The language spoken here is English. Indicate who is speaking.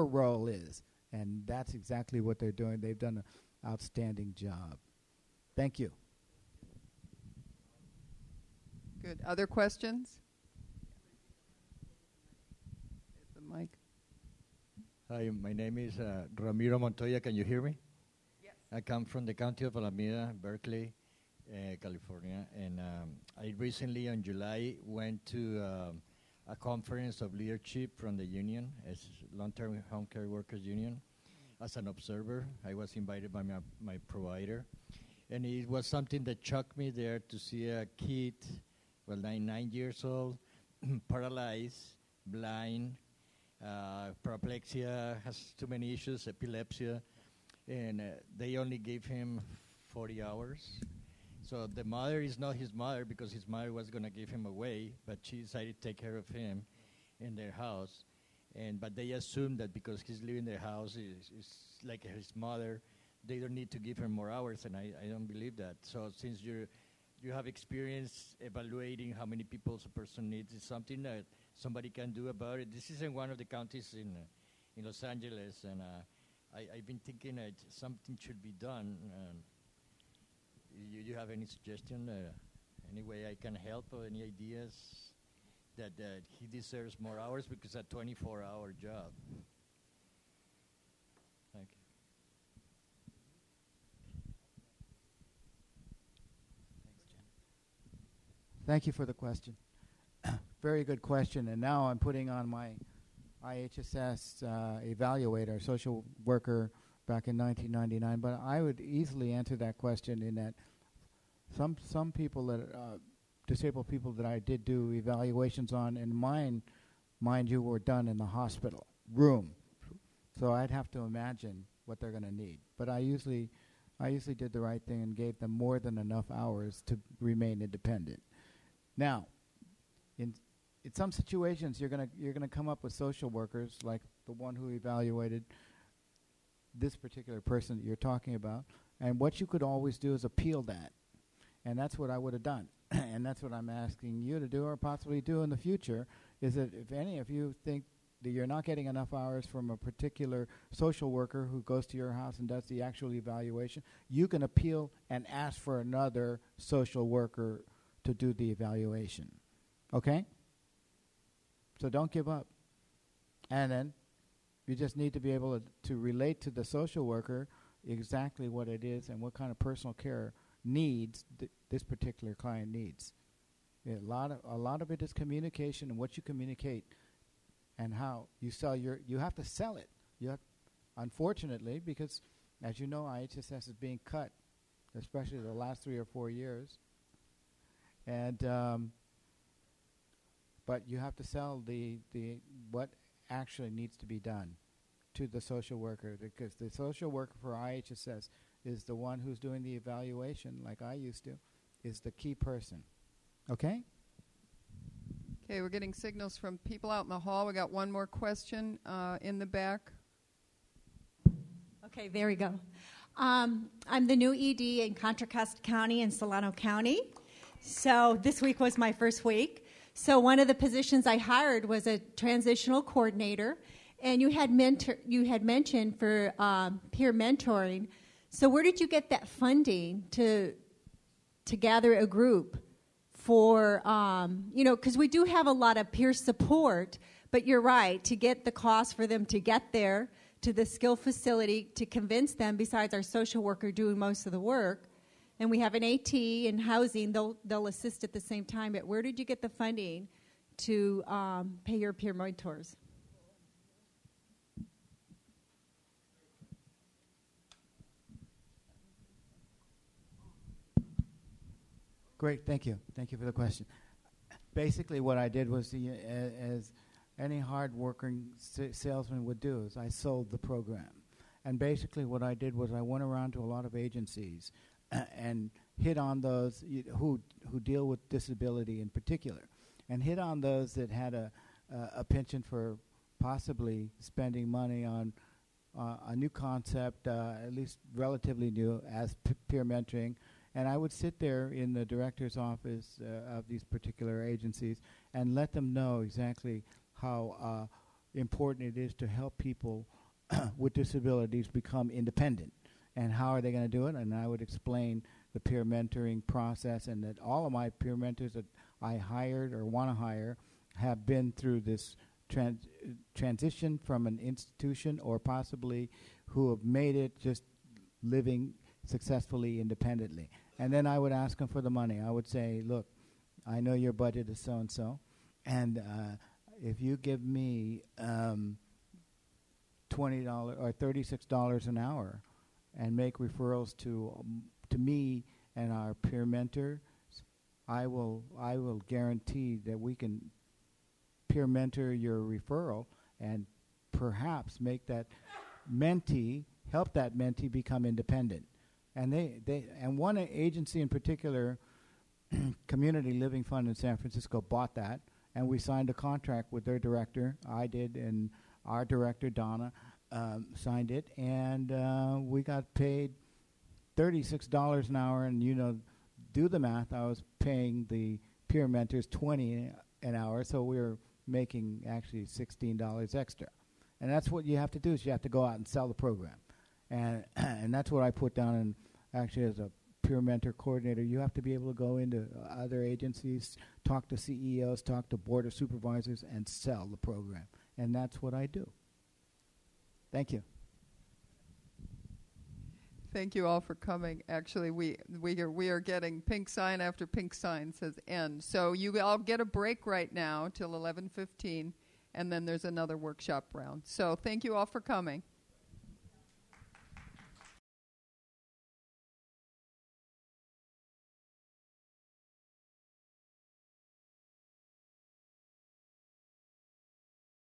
Speaker 1: role is. And that's exactly what they're doing. They've done an outstanding job. Thank you.
Speaker 2: Good. Other questions? The mic.
Speaker 3: Hi, my name is Ramiro Montoya. Can you hear me?
Speaker 2: Yes.
Speaker 3: I come from the county of Alameda, Berkeley, California. And I recently, in July, went to a conference of leadership from the union, as long-term home care workers union, as an observer. I was invited by my provider. And it was something that shocked me there to see a kid, well, 9 years old, paralyzed, blind, paraplexia, has too many issues, epilepsy, and they only gave him 40 hours. So the mother is not his mother because his mother was going to give him away, but she decided to take care of him in their house. But they assume that because he's living in their house, is like his mother, they don't need to give him more hours, and I don't believe that. So since you have experience evaluating how many people a person needs, is something that somebody can do about it. This is in one of the counties in Los Angeles, and I've been thinking that something should be done. You have any suggestion, any way I can help, or any ideas that he deserves more hours because it's a 24-hour job? Thank you.
Speaker 1: Thank you for the question. Very good question. And now I'm putting on my IHSS evaluator, social worker back in 1999. But I would easily answer that question in that some people that disabled people that I did do evaluations on, and mind you, were done in the hospital room. So I'd have to imagine what they're going to need. But I usually did the right thing and gave them more than enough hours to remain independent. Now, in some situations, you're gonna come up with social workers like the one who evaluated this particular person that you're talking about. And what you could always do is appeal that, and that's what I would have done. And that's what I'm asking you to do, or possibly do in the future. Is that if any of you think that you're not getting enough hours from a particular social worker who goes to your house and does the actual evaluation, you can appeal and ask for another social worker to do the evaluation. Okay? So don't give up. And then you just need to be able to relate to the social worker exactly what it is and what kind of personal care needs this particular client needs. A lot of it is communication and what you communicate and how you sell you have to sell it. Unfortunately, because as you know, IHSS is being cut, especially the last 3 or 4 years. And but you have to sell the what actually needs to be done to the social worker, because the social worker for IHSS is the one who's doing the evaluation, like I used to, is the key person. Okay?
Speaker 2: Okay, we're getting signals from people out in the hall. We got one more question in the back.
Speaker 4: Okay, there we go. I'm the new ED in Contra Costa County and Solano County. So this week was my first week. So one of the positions I hired was a transitional coordinator, and you had mentioned for peer mentoring. So where did you get that funding to gather a group for, because we do have a lot of peer support, but you're right, to get the cost for them to get there to the skill facility, to convince them, besides our social worker doing most of the work, and we have an AT and housing, they'll assist at the same time. But where did you get the funding to pay your peer mentors?
Speaker 1: Great, thank you. Thank you for the question. Basically, what I did was, as any hard-working salesman would do, is I sold the program. And basically what I did was I went around to a lot of agencies and hit on those who deal with disability in particular, and hit on those that had a penchant for possibly spending money on a new concept, at least relatively new, as peer mentoring. And I would sit there in the director's office of these particular agencies and let them know exactly how important it is to help people with disabilities become independent. And how are they going to do it? And I would explain the peer mentoring process, and that all of my peer mentors that I hired or want to hire have been through this transition from an institution, or possibly who have made it just living successfully independently. And then I would ask them for the money. I would say, look, I know your budget is so-and-so, and if you give me $20 or $36 an hour and make referrals to me and our peer mentors, I will guarantee that we can peer mentor your referral and perhaps make that mentee, help that mentee become independent. And and one agency in particular, Community Living Fund in San Francisco, bought that, and we signed a contract with their director. I did, and our director, Donna, signed it, and we got paid $36 an hour, and do the math. I was paying the peer mentors $20 an hour, so we were making actually $16 extra. And that's what you have to do, is you have to go out and sell the program. And that's what I put down, and actually as a peer mentor coordinator, you have to be able to go into other agencies, talk to CEOs, talk to board of supervisors, and sell the program. And that's what I do. Thank you.
Speaker 2: Thank you all for coming. Actually, we are getting pink sign after pink sign says end. So you all get a break right now till 11:15, and then there's another workshop round. So thank you all for coming.